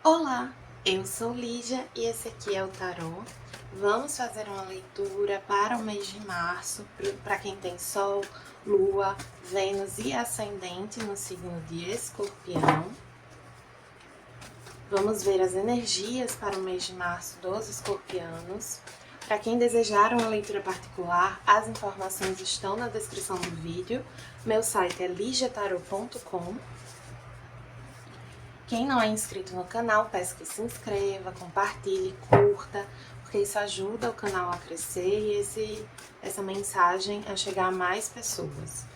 Olá, eu sou Lígia e esse aqui é o tarô. Vamos fazer uma leitura para o mês de março, para quem tem Sol, Lua, Vênus e Ascendente no signo de Escorpião. Vamos ver as energias para o mês de março dos escorpianos. Para quem desejar uma leitura particular, as informações estão na descrição do vídeo. Meu site é ligiatarot.com. Quem não é inscrito no canal, peço que se inscreva, compartilhe, curta, porque isso ajuda o canal a crescer e essa mensagem a chegar a mais pessoas.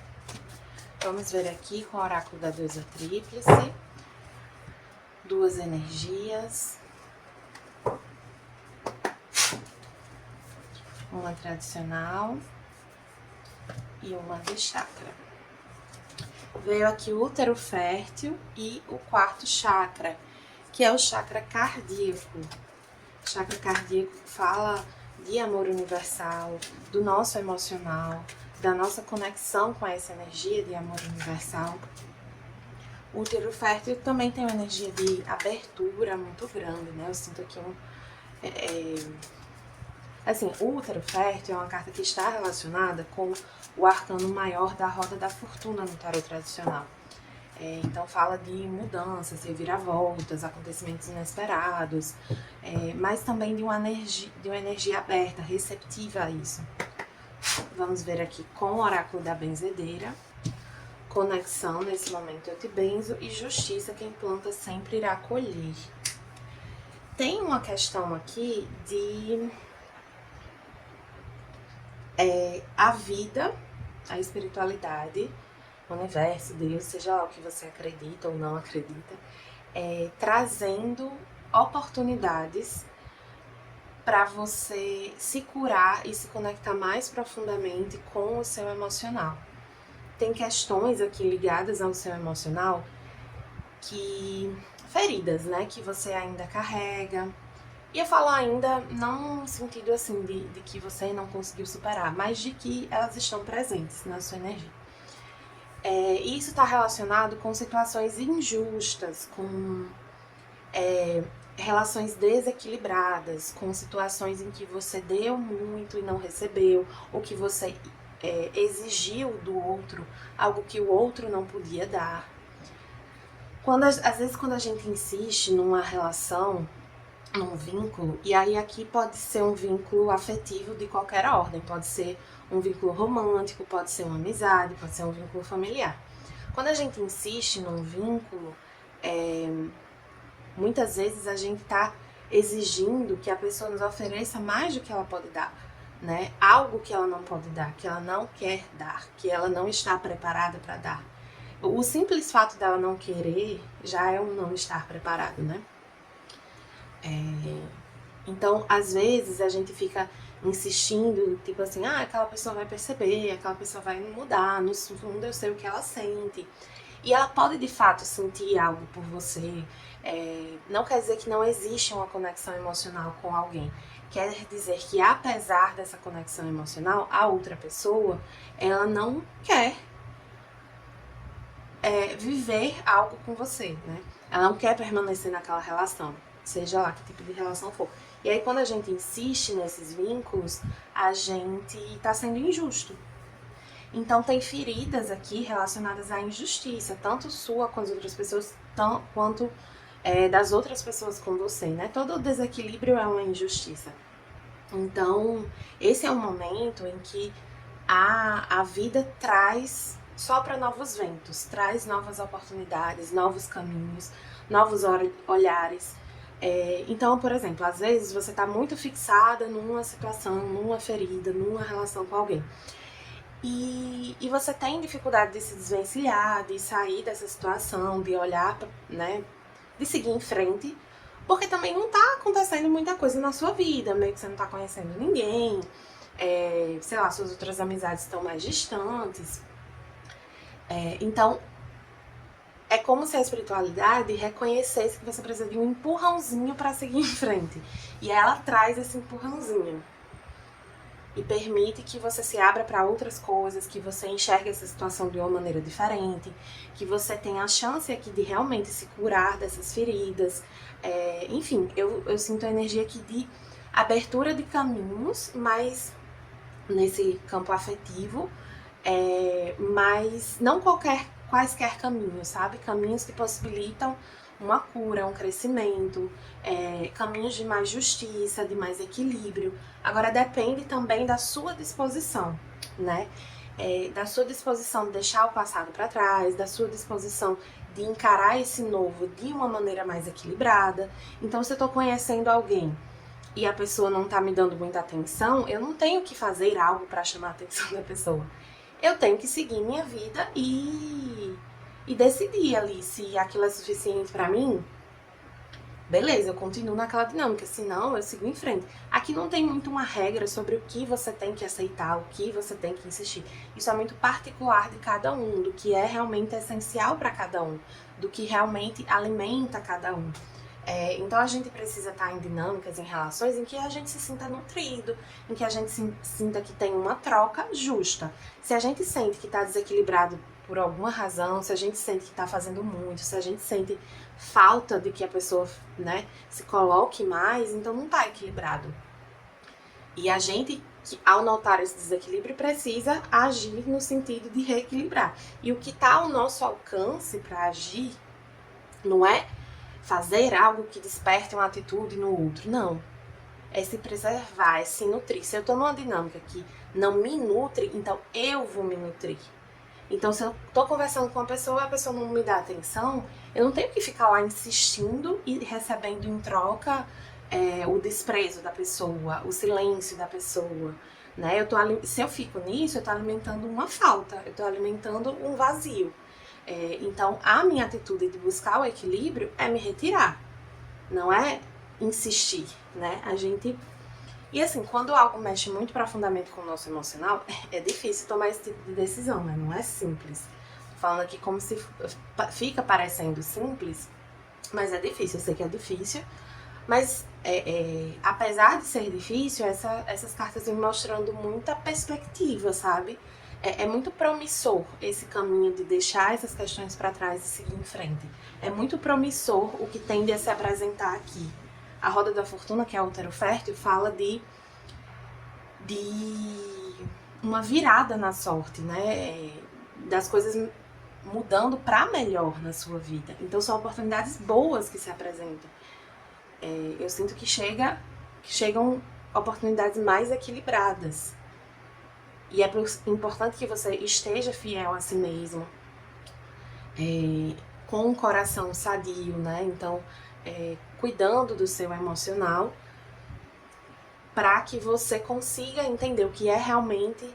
Vamos ver aqui com o oráculo da deusa tríplice, duas energias, uma tradicional e uma de chakra. Veio aqui o útero fértil e o quarto chakra, que é o chakra cardíaco. O chakra cardíaco fala de amor universal, do nosso emocional, da nossa conexão com essa energia de amor universal. O útero fértil também tem uma energia de abertura muito grande, né? Eu sinto aqui assim, o útero fértil é uma carta que está relacionada com o arcano maior da roda da fortuna no tarot tradicional. Então fala de mudanças, reviravoltas, acontecimentos inesperados, mas também de uma energia aberta, receptiva a isso. Vamos ver aqui com o oráculo da benzedeira. Conexão, nesse momento eu te benzo, e justiça, quem planta sempre irá colher. Tem uma questão aqui de a vida, a espiritualidade, o universo, Deus, seja lá o que você acredita ou não acredita, trazendo oportunidades para você se curar e se conectar mais profundamente com o seu emocional. Tem questões aqui ligadas ao seu emocional, feridas, né, que você ainda carrega. E eu falo ainda, não no sentido assim de que você não conseguiu superar, mas de que elas estão presentes na sua energia. E isso está relacionado com situações injustas, com relações desequilibradas, com situações em que você deu muito e não recebeu, ou que você exigiu do outro algo que o outro não podia dar. Às vezes quando a gente insiste numa relação, num vínculo, e aí aqui pode ser um vínculo afetivo de qualquer ordem, pode ser um vínculo romântico, pode ser uma amizade, pode ser um vínculo familiar. Quando a gente insiste num vínculo, muitas vezes a gente está exigindo que a pessoa nos ofereça mais do que ela pode dar, né? Algo que ela não pode dar, que ela não quer dar, que ela não está preparada para dar. O simples fato dela não querer já é um não estar preparado, né? Então, às vezes, a gente fica insistindo, tipo assim, aquela pessoa vai perceber, aquela pessoa vai mudar, no fundo eu sei o que ela sente. E ela pode, de fato, sentir algo por você. Não quer dizer que não existe uma conexão emocional com alguém. Quer dizer que, apesar dessa conexão emocional, a outra pessoa, ela não quer viver algo com você, né? Ela não quer permanecer naquela relação, seja lá que tipo de relação for. E aí, quando a gente insiste nesses vínculos, a gente tá sendo injusto. Então, tem feridas aqui relacionadas à injustiça, tanto sua com as outras pessoas, quanto das outras pessoas com você, né? Todo desequilíbrio é uma injustiça. Então, esse é um momento em que a vida sopra novos ventos, traz novas oportunidades, novos caminhos, novos olhares. Então, por exemplo, às vezes você está muito fixada numa situação, numa ferida, numa relação com alguém. E você tem dificuldade de se desvencilhar, de sair dessa situação, de olhar, né, de seguir em frente, porque também não tá acontecendo muita coisa na sua vida, meio que você não tá conhecendo ninguém, sei lá, suas outras amizades estão mais distantes. Então, é como se a espiritualidade reconhecesse que você precisa de um empurrãozinho para seguir em frente. E ela traz esse empurrãozinho. e permite que você se abra para outras coisas, que você enxergue essa situação de uma maneira diferente, que você tenha a chance aqui de realmente se curar dessas feridas. Enfim, eu sinto a energia aqui de abertura de caminhos, mas nesse campo afetivo, mas não quaisquer caminhos, sabe? Caminhos que possibilitam uma cura, um crescimento, caminhos de mais justiça, de mais equilíbrio. Agora depende também da sua disposição, né? Da sua disposição de deixar o passado para trás, da sua disposição de encarar esse novo de uma maneira mais equilibrada. Então, se eu tô conhecendo alguém e a pessoa não tá me dando muita atenção, eu não tenho que fazer algo para chamar a atenção da pessoa. Eu tenho que seguir minha vida e decidir ali se aquilo é suficiente pra mim. Beleza, eu continuo naquela dinâmica, senão eu sigo em frente. Aqui não tem muito uma regra sobre o que você tem que aceitar, o que você tem que insistir. Isso é muito particular de cada um, do que é realmente essencial para cada um, do que realmente alimenta cada um. Então a gente precisa estar em dinâmicas, em relações em que a gente se sinta nutrido, em que a gente sinta que tem uma troca justa. Se a gente sente que está desequilibrado por alguma razão, se a gente sente que está fazendo muito, se a gente sente falta de que a pessoa, né, se coloque mais, então não está equilibrado. E a gente, ao notar esse desequilíbrio, precisa agir no sentido de reequilibrar. E o que está ao nosso alcance para agir não é fazer algo que desperte uma atitude no outro, não. É se preservar, é se nutrir. Se eu tô numa dinâmica que não me nutre, então eu vou me nutrir. Então, se eu tô conversando com uma pessoa e a pessoa não me dá atenção, eu não tenho que ficar lá insistindo e recebendo em troca o desprezo da pessoa, o silêncio da pessoa, né? Se eu fico nisso, eu tô alimentando uma falta, eu tô alimentando um vazio. Então, a minha atitude de buscar o equilíbrio é me retirar, não é insistir, né? E assim, quando algo mexe muito profundamente com o nosso emocional, é difícil tomar esse tipo de decisão, né? Não é simples. Tô falando aqui como se fica parecendo simples, mas é difícil, eu sei que é difícil. Mas, apesar de ser difícil, essas cartas vêm mostrando muita perspectiva, sabe? É muito promissor esse caminho de deixar essas questões para trás e seguir em frente. É muito promissor o que tende a se apresentar aqui. A roda da fortuna, que é o útero fértil, fala de uma virada na sorte, né? Das coisas mudando para melhor na sua vida. Então são oportunidades boas que se apresentam. Eu sinto que chegam oportunidades mais equilibradas. E é importante que você esteja fiel a si mesmo, com um coração sadio, né? Então, cuidando do seu emocional, para que você consiga entender o que é realmente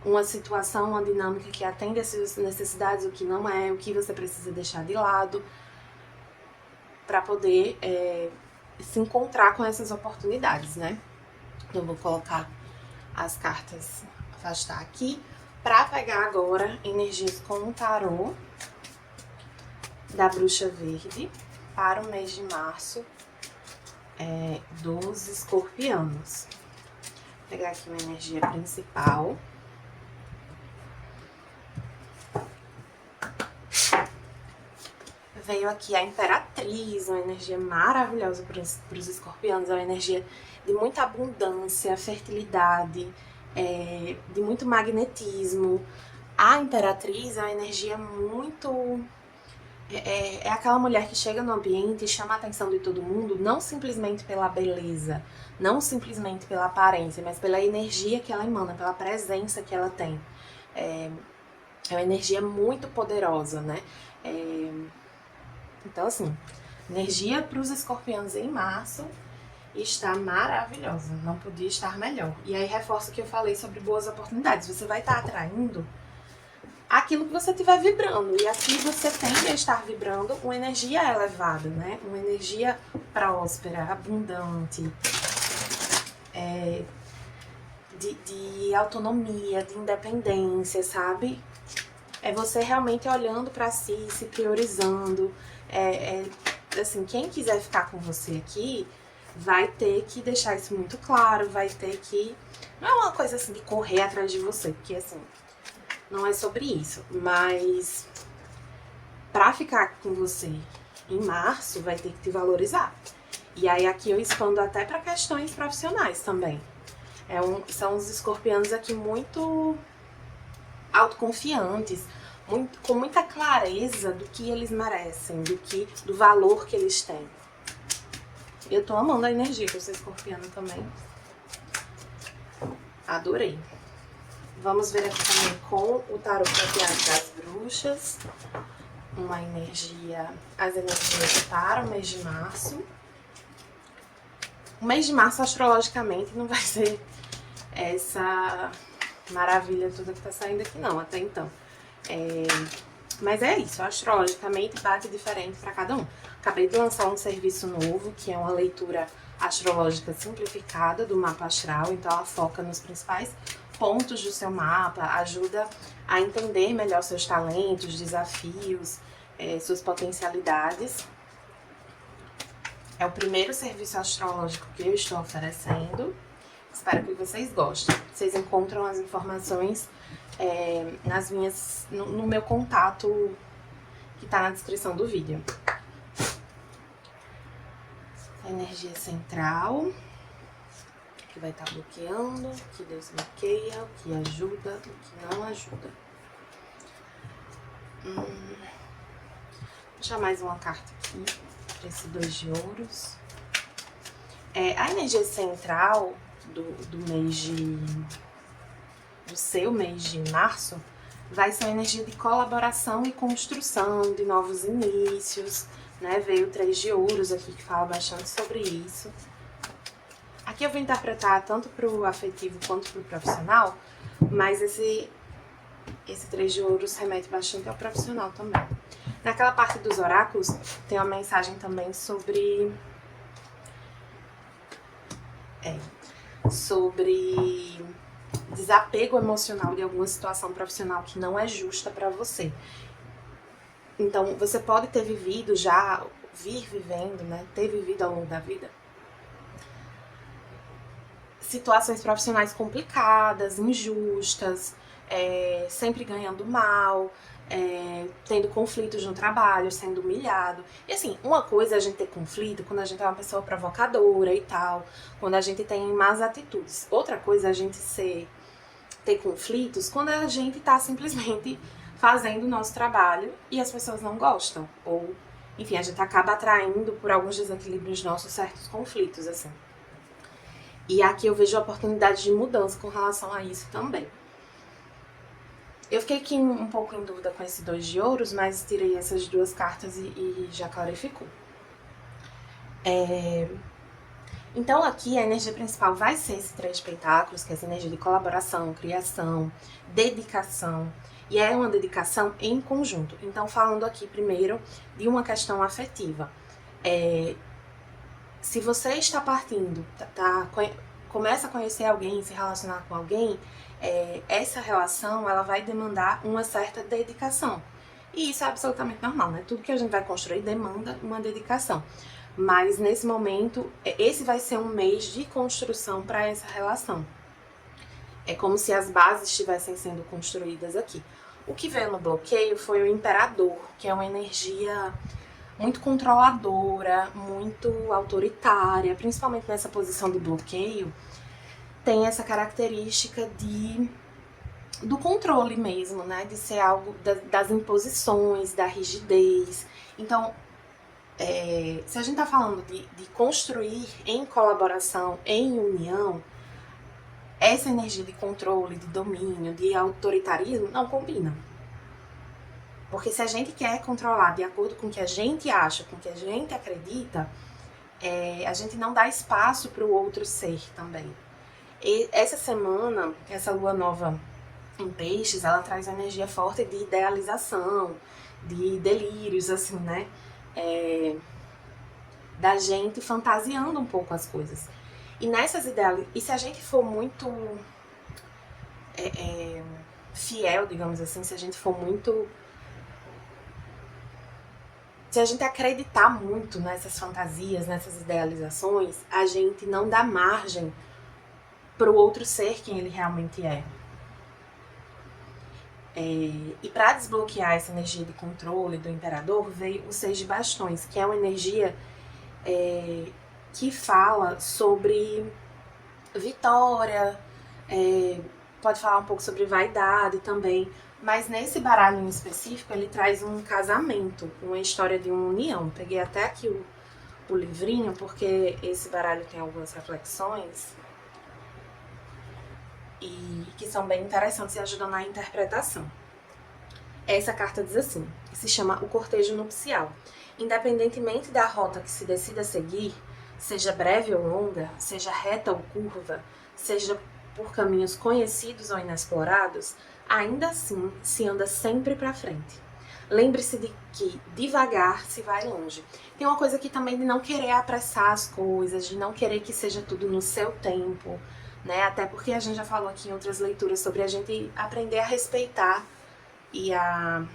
uma situação, uma dinâmica que atende às suas necessidades, o que não é, o que você precisa deixar de lado, para poder se encontrar com essas oportunidades, né? Então, eu vou colocar as cartas, afastar aqui, para pegar agora energias com o tarô da Bruxa Verde para o mês de março dos escorpianos. Vou pegar aqui uma energia principal. Veio aqui a Imperatriz, uma energia maravilhosa para os escorpianos, é uma energia de muita abundância, fertilidade, de muito magnetismo. A Imperatriz é uma energia muito... É aquela mulher que chega no ambiente e chama a atenção de todo mundo, não simplesmente pela beleza, não simplesmente pela aparência, mas pela energia que ela emana, pela presença que ela tem. É uma energia muito poderosa, né? Então, assim, energia para os escorpianos em março está maravilhosa, não podia estar melhor. E aí reforço o que eu falei sobre boas oportunidades. Você vai estar atraindo aquilo que você estiver vibrando. E aqui você tende a estar vibrando uma energia elevada, né? Uma energia próspera, abundante, de autonomia, de independência, sabe? É você realmente olhando para si, se priorizando. Assim, quem quiser ficar com você aqui, vai ter que deixar isso muito claro, vai ter que... Não é uma coisa assim de correr atrás de você, porque assim, não é sobre isso. Mas pra ficar com você em março, vai ter que te valorizar. E aí aqui eu expando até pra questões profissionais também. São os escorpianos aqui muito autoconfiantes, com muita clareza do que eles merecem, do valor que eles têm. Eu tô amando a energia que eu sou escorpiana também. Adorei. Vamos ver aqui também com o tarô prateado das bruxas. As energias para o mês de março. O mês de março, astrologicamente, não vai ser essa maravilha toda que tá saindo aqui não, até então. Mas é isso, astrologicamente bate diferente para cada um. Acabei de lançar um serviço novo, que é uma leitura astrológica simplificada do mapa astral, então ela foca nos principais pontos do seu mapa, ajuda a entender melhor seus talentos, desafios, suas potencialidades. É o primeiro serviço astrológico que eu estou oferecendo. Espero que vocês gostem. Vocês encontram as informações no meu contato que tá na descrição do vídeo. A energia central, que vai estar bloqueando, o que desbloqueia, o que ajuda, o que não ajuda. Vou deixar mais uma carta aqui, para esse 2 de ouros. A energia central do seu mês de março vai ser uma energia de colaboração e construção, de novos inícios, né? Veio o 3 de ouros aqui que fala bastante sobre isso. Aqui eu vou interpretar tanto para o afetivo quanto para o profissional, mas esse 3 de ouros remete bastante ao profissional também. Naquela parte dos oráculos tem uma mensagem também sobre desapego emocional de alguma situação profissional que não é justa para você. Então, você pode ter vivido ter vivido ao longo da vida situações profissionais complicadas, injustas, sempre ganhando mal, tendo conflitos no trabalho, sendo humilhado. E assim, uma coisa é a gente ter conflito quando a gente é uma pessoa provocadora e tal, quando a gente tem más atitudes. Outra coisa é a gente ter conflitos quando a gente tá simplesmente fazendo o nosso trabalho e as pessoas não gostam. Ou, enfim, a gente acaba atraindo por alguns desequilíbrios nossos certos conflitos, assim. E aqui eu vejo a oportunidade de mudança com relação a isso também. Eu fiquei aqui um pouco em dúvida com esse 2 de ouros, mas tirei essas duas cartas e já clarificou. Então aqui a energia principal vai ser esse 3 de pentáculos, que é essa energia de colaboração, criação, dedicação. E é uma dedicação em conjunto. Então falando aqui primeiro de uma questão afetiva. Se você está partindo, começa a conhecer alguém, se relacionar com alguém, essa relação ela vai demandar uma certa dedicação. E isso é absolutamente normal, né? Tudo que a gente vai construir demanda uma dedicação. Mas nesse momento, esse vai ser um mês de construção para essa relação. É como se as bases estivessem sendo construídas aqui. O que veio no bloqueio foi o Imperador, que é uma energia muito controladora, muito autoritária, principalmente nessa posição de bloqueio, tem essa característica do controle mesmo, né? De ser algo das imposições, da rigidez. Então, se a gente tá falando de construir em colaboração, em união, essa energia de controle, de domínio, de autoritarismo não combina. Porque se a gente quer controlar de acordo com o que a gente acha, com o que a gente acredita, a gente não dá espaço para o outro ser também. E essa semana, essa lua nova em peixes, ela traz uma energia forte de idealização, de delírios, assim, né? Da gente fantasiando um pouco as coisas. E nessas ideias, e se a gente for muito fiel, digamos assim, se a gente se a gente acreditar muito nessas fantasias, nessas idealizações, a gente não dá margem para o outro ser quem ele realmente é. E para desbloquear essa energia de controle do imperador, veio o Seis de Bastões, que é uma energia que fala sobre vitória, pode falar um pouco sobre vaidade também, mas nesse baralho em específico ele traz um casamento, uma história de uma união. Peguei até aqui o livrinho, porque esse baralho tem algumas reflexões e que são bem interessantes e ajudam na interpretação. Essa carta diz assim, se chama o cortejo nupcial. Independentemente da rota que se decida seguir, seja breve ou longa, seja reta ou curva, seja por caminhos conhecidos ou inexplorados, ainda assim se anda sempre para frente. Lembre-se de que devagar se vai longe. Tem uma coisa aqui também de não querer apressar as coisas, de não querer que seja tudo no seu tempo, né? Até porque a gente já falou aqui em outras leituras sobre a gente aprender a respeitar e a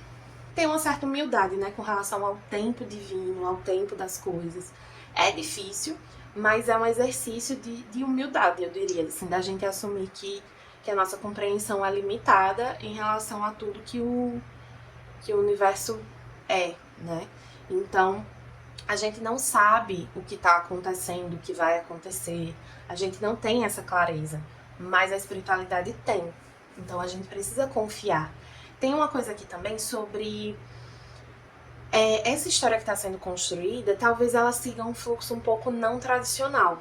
ter uma certa humildade, né, com relação ao tempo divino, ao tempo das coisas. É difícil, mas é um exercício de humildade, eu diria, assim, da gente assumir que a nossa compreensão é limitada em relação a tudo que o universo é, né? Então, a gente não sabe o que está acontecendo, o que vai acontecer, a gente não tem essa clareza, mas a espiritualidade tem. Então, a gente precisa confiar. Tem uma coisa aqui também sobre essa história que está sendo construída, talvez ela siga um fluxo um pouco não tradicional.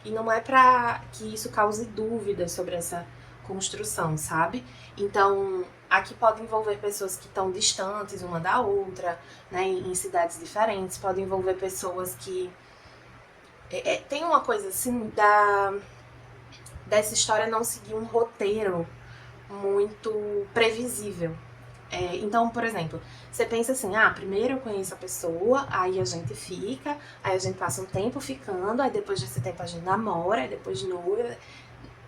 E não é para que isso cause dúvidas sobre essa construção, sabe? Então, aqui pode envolver pessoas que estão distantes uma da outra, né, em cidades diferentes, pode envolver pessoas que... tem uma coisa assim dessa história não seguir um roteiro muito previsível. Então, por exemplo, você pensa assim, primeiro eu conheço a pessoa, aí a gente fica, aí a gente passa um tempo ficando, aí depois desse tempo a gente namora, aí depois noiva.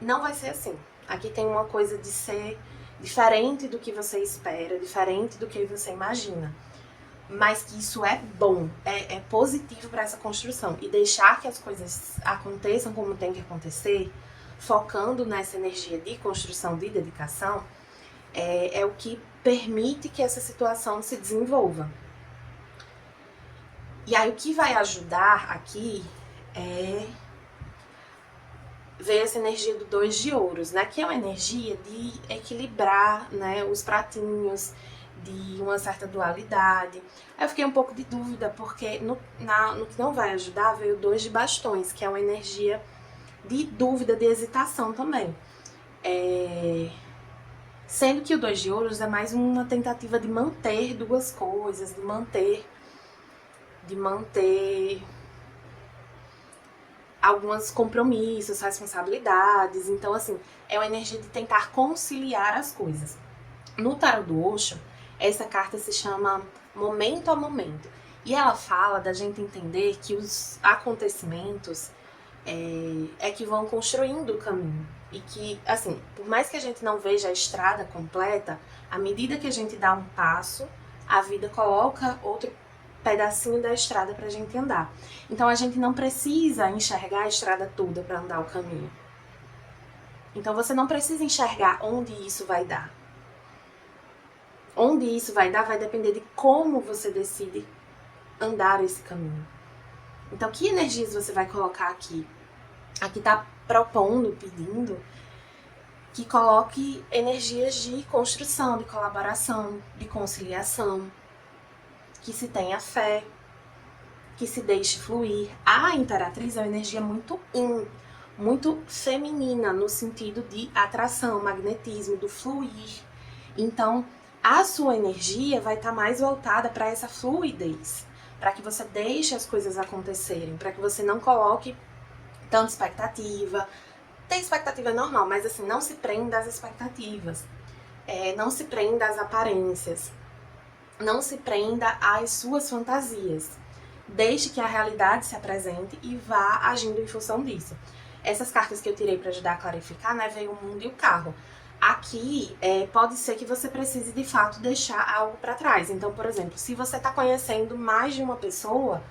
Não vai ser assim. Aqui tem uma coisa de ser diferente do que você espera, diferente do que você imagina. Mas que isso é bom, é positivo para essa construção. E deixar que as coisas aconteçam como tem que acontecer, focando nessa energia de construção, de dedicação, é o que permite que essa situação se desenvolva. E aí o que vai ajudar aqui é ver essa energia do 2 de ouros, né? Que é uma energia de equilibrar, né, os pratinhos, de uma certa dualidade. Aí eu fiquei um pouco de dúvida, porque no que não vai ajudar veio o 2 de bastões, que é uma energia de dúvida, de hesitação também. Sendo que o 2 de ouros é mais uma tentativa de manter duas coisas, de manter alguns compromissos, responsabilidades. Então, assim, é uma energia de tentar conciliar as coisas. No tarot do Osho, essa carta se chama Momento a Momento. E ela fala da gente entender que os acontecimentos que vão construindo o caminho. E que, assim, por mais que a gente não veja a estrada completa, à medida que a gente dá um passo, a vida coloca outro pedacinho da estrada pra gente andar. Então a gente não precisa enxergar a estrada toda para andar o caminho. Então você não precisa enxergar onde isso vai dar. Onde isso vai dar vai depender de como você decide andar esse caminho. Então, que energias você vai colocar aqui? Aqui tá propondo, pedindo que coloque energias de construção, de colaboração, de conciliação, que se tenha fé, que se deixe fluir. A Imperatriz é uma energia muito muito feminina, no sentido de atração, magnetismo, do fluir. Então, a sua energia vai estar mais voltada para essa fluidez, para que você deixe as coisas acontecerem, para que você não coloque tanta expectativa. Tem expectativa normal, mas assim, não se prenda às expectativas, não se prenda às aparências, não se prenda às suas fantasias. Deixe que a realidade se apresente e vá agindo em função disso. Essas cartas que eu tirei para ajudar a clarificar, né, veio o mundo e o carro. Aqui, pode ser que você precise, de fato, deixar algo para trás. Então, por exemplo, se você está conhecendo mais de uma pessoa,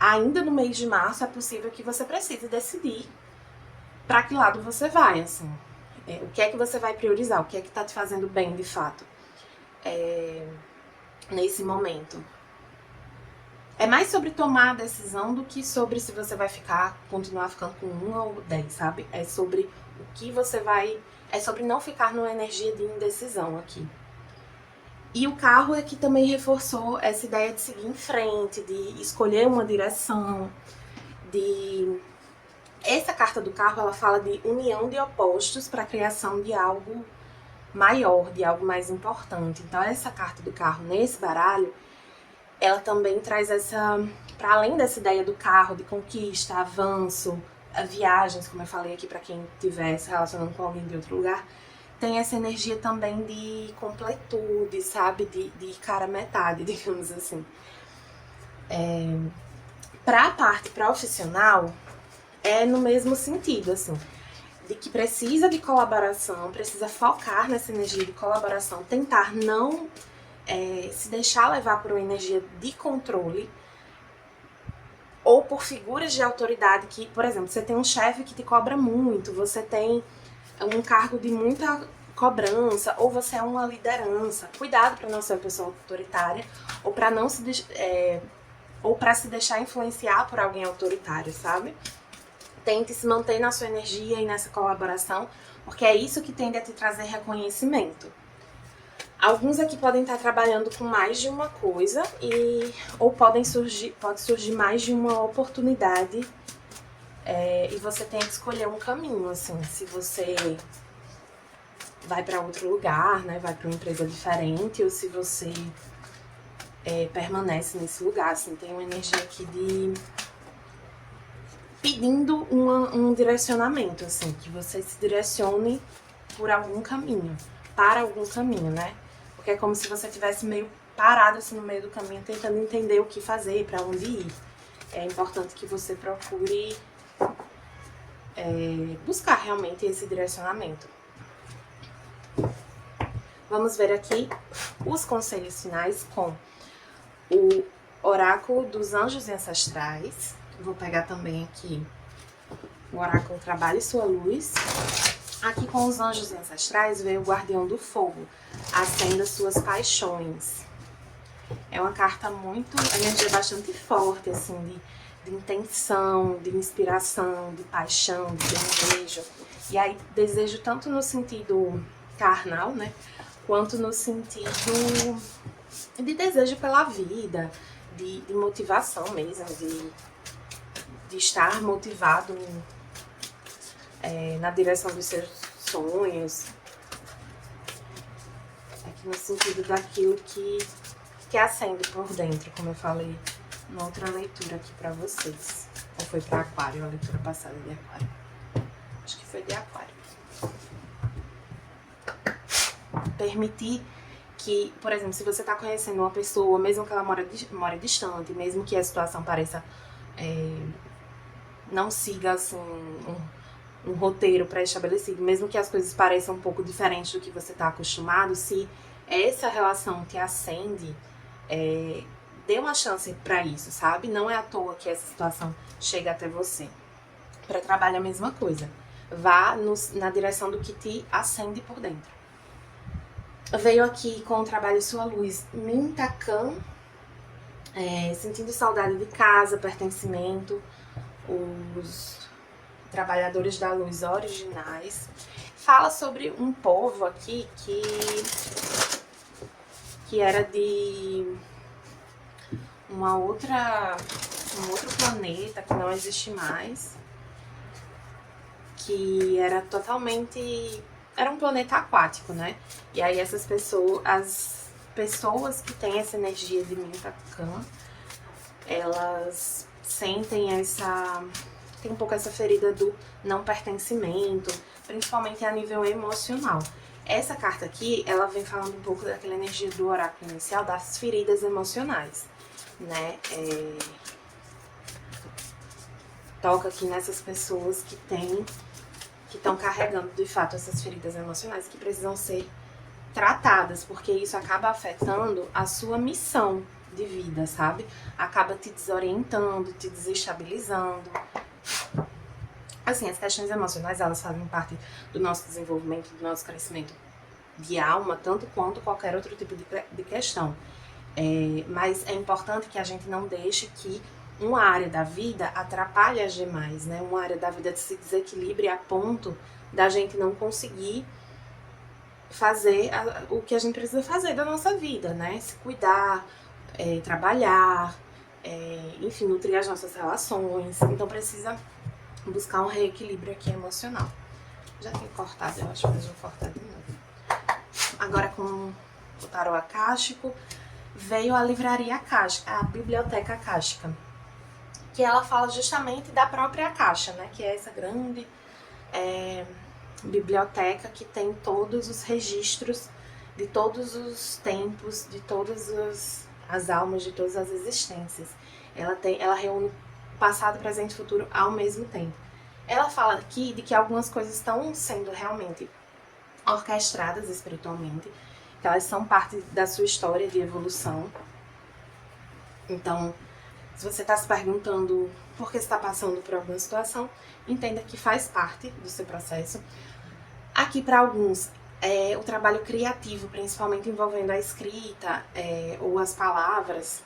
ainda no mês de março, é possível que você precise decidir para que lado você vai, assim. O que é que você vai priorizar, o que é que tá te fazendo bem, de fato, nesse momento. É mais sobre tomar a decisão do que sobre se você vai continuar ficando com 1 ou 10, sabe? É sobre o que você vai... É sobre não ficar numa energia de indecisão aqui. E o carro é que também reforçou essa ideia de seguir em frente, de escolher uma direção, de... Essa carta do carro, ela fala de união de opostos para a criação de algo maior, de algo mais importante. Então, essa carta do carro nesse baralho, ela também traz essa, para além dessa ideia do carro, de conquista, avanço, viagens, como eu falei aqui para quem estiver se relacionando com alguém de outro lugar, tem essa energia também de completude, sabe? De cara metade, digamos assim. Para a parte profissional, é no mesmo sentido, assim, de que precisa de colaboração, precisa focar nessa energia de colaboração, tentar não se deixar levar por uma energia de controle ou por figuras de autoridade que, por exemplo, você tem um chefe que te cobra muito, você tem um cargo de muita cobrança, ou você é uma liderança. Cuidado para não ser uma pessoa autoritária ou para não se ou para se deixar influenciar por alguém autoritário, sabe? Tente se manter na sua energia e nessa colaboração, porque é isso que tende a te trazer reconhecimento. Alguns aqui podem estar trabalhando com mais de uma coisa ou pode surgir mais de uma oportunidade e você tem que escolher um caminho, assim, se você vai para outro lugar, né, vai para uma empresa diferente, ou se você permanece nesse lugar, assim, tem uma energia aqui de pedindo um direcionamento, assim, que você se direcione por algum caminho, para algum caminho, né? Porque é como se você estivesse meio parado assim no meio do caminho, tentando entender o que fazer, para onde ir. É importante que você procure buscar realmente esse direcionamento. Vamos ver aqui os conselhos finais com o Oráculo dos Anjos e Ancestrais. Vou pegar também aqui o Oráculo Trabalhe Sua Luz. Aqui com os Anjos e Ancestrais veio o Guardião do Fogo. Acenda suas paixões. É uma carta muito... energia bastante forte, assim, de intenção, de inspiração, de paixão, de desejo. E aí, desejo tanto no sentido carnal, né? Quanto no sentido de desejo pela vida, de motivação mesmo, de estar motivado na direção dos seus sonhos. Aqui no sentido daquilo que acende por dentro, como eu falei numa outra leitura aqui pra vocês. Ou foi pra Aquário, a leitura passada de Aquário? Acho que foi de Aquário. Permitir que, por exemplo, se você tá conhecendo uma pessoa, mesmo que ela mora distante, mesmo que a situação pareça não siga assim um roteiro pré-estabelecido, mesmo que as coisas pareçam um pouco diferentes do que você está acostumado, se essa relação te acende, dê uma chance para isso, sabe? Não é à toa que essa situação chega até você. Para trabalho é a mesma coisa. Vá na direção do que te acende por dentro. Veio aqui com o Trabalho Sua Luz, Mintakan, sentindo saudade de casa, pertencimento, os trabalhadores da luz originais. Fala sobre um povo aqui que era de um outro planeta que não existe mais, que era era um planeta aquático, né? E aí as pessoas que têm essa energia de Mintakan, elas sentem tem um pouco essa ferida do não pertencimento, principalmente a nível emocional. Essa carta aqui, ela vem falando um pouco daquela energia do oráculo inicial, das feridas emocionais, né? Toca aqui nessas pessoas que têm que estão carregando de fato essas feridas emocionais que precisam ser tratadas, porque isso acaba afetando a sua missão de vida, sabe? Acaba te desorientando, te desestabilizando. Assim, as questões emocionais, elas fazem parte do nosso desenvolvimento, do nosso crescimento de alma, tanto quanto qualquer outro tipo de questão. Mas é importante que a gente não deixe que uma área da vida atrapalhe as demais, né? Uma área da vida se desequilibre a ponto da gente não conseguir fazer o que a gente precisa fazer da nossa vida, né? Se cuidar, trabalhar, enfim, nutrir as nossas relações. Então precisa buscar um reequilíbrio aqui emocional. Já tinha cortado, eu acho, mas vou cortar de novo. Agora com o tarô acástico, veio a livraria acástica, a biblioteca acástica, que ela fala justamente da própria caixa, né? Que é essa grande biblioteca que tem todos os registros de todos os tempos, de todas as almas, de todas as existências. Ela reúne passado, presente e futuro ao mesmo tempo. Ela fala aqui de que algumas coisas estão sendo realmente orquestradas espiritualmente, que elas são parte da sua história de evolução. Então, se você está se perguntando por que está passando por alguma situação, entenda que faz parte do seu processo. Aqui, para alguns, o trabalho criativo, principalmente envolvendo a escrita ou as palavras,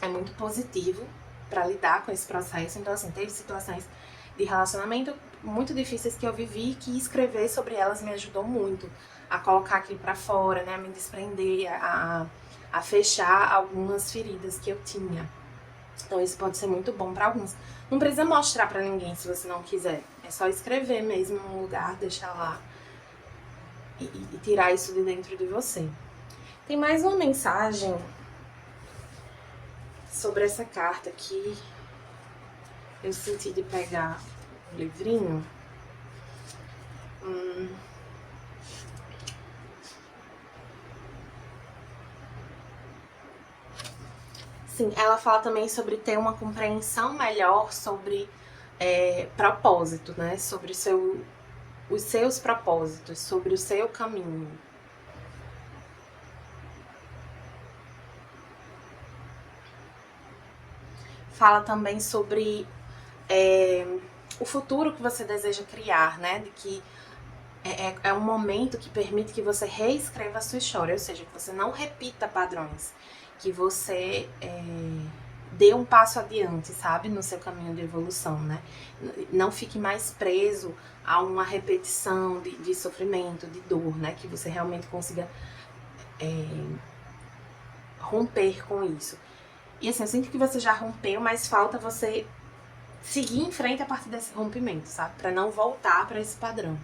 é muito positivo para lidar com esse processo. Então, assim, teve situações de relacionamento muito difíceis que eu vivi, que escrever sobre elas me ajudou muito a colocar aquilo para fora, né, a me desprender, a fechar algumas feridas que eu tinha. Então isso pode ser muito bom para alguns. Não precisa mostrar para ninguém se você não quiser. É só escrever mesmo num lugar, deixar lá e tirar isso de dentro de você. Tem mais uma mensagem sobre essa carta que eu senti de pegar o livrinho. Sim, ela fala também sobre ter uma compreensão melhor sobre propósito, né? Sobre os seus propósitos, sobre o seu caminho. Fala também sobre o futuro que você deseja criar, né? De que é um momento que permite que você reescreva a sua história, ou seja, que você não repita padrões, que você dê um passo adiante, sabe, no seu caminho de evolução, né? Não fique mais preso a uma repetição de sofrimento, de dor, né? Que você realmente consiga romper com isso. E assim, eu sinto que você já rompeu, mas falta você seguir em frente a partir desse rompimento, sabe? Pra não voltar pra esse padrão.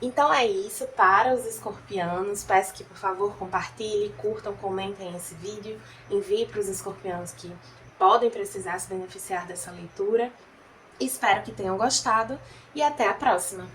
Então é isso para os escorpianos. Peço que, por favor, compartilhem, curtam, comentem esse vídeo. Envie para os escorpianos que podem precisar se beneficiar dessa leitura. Espero que tenham gostado e até a próxima!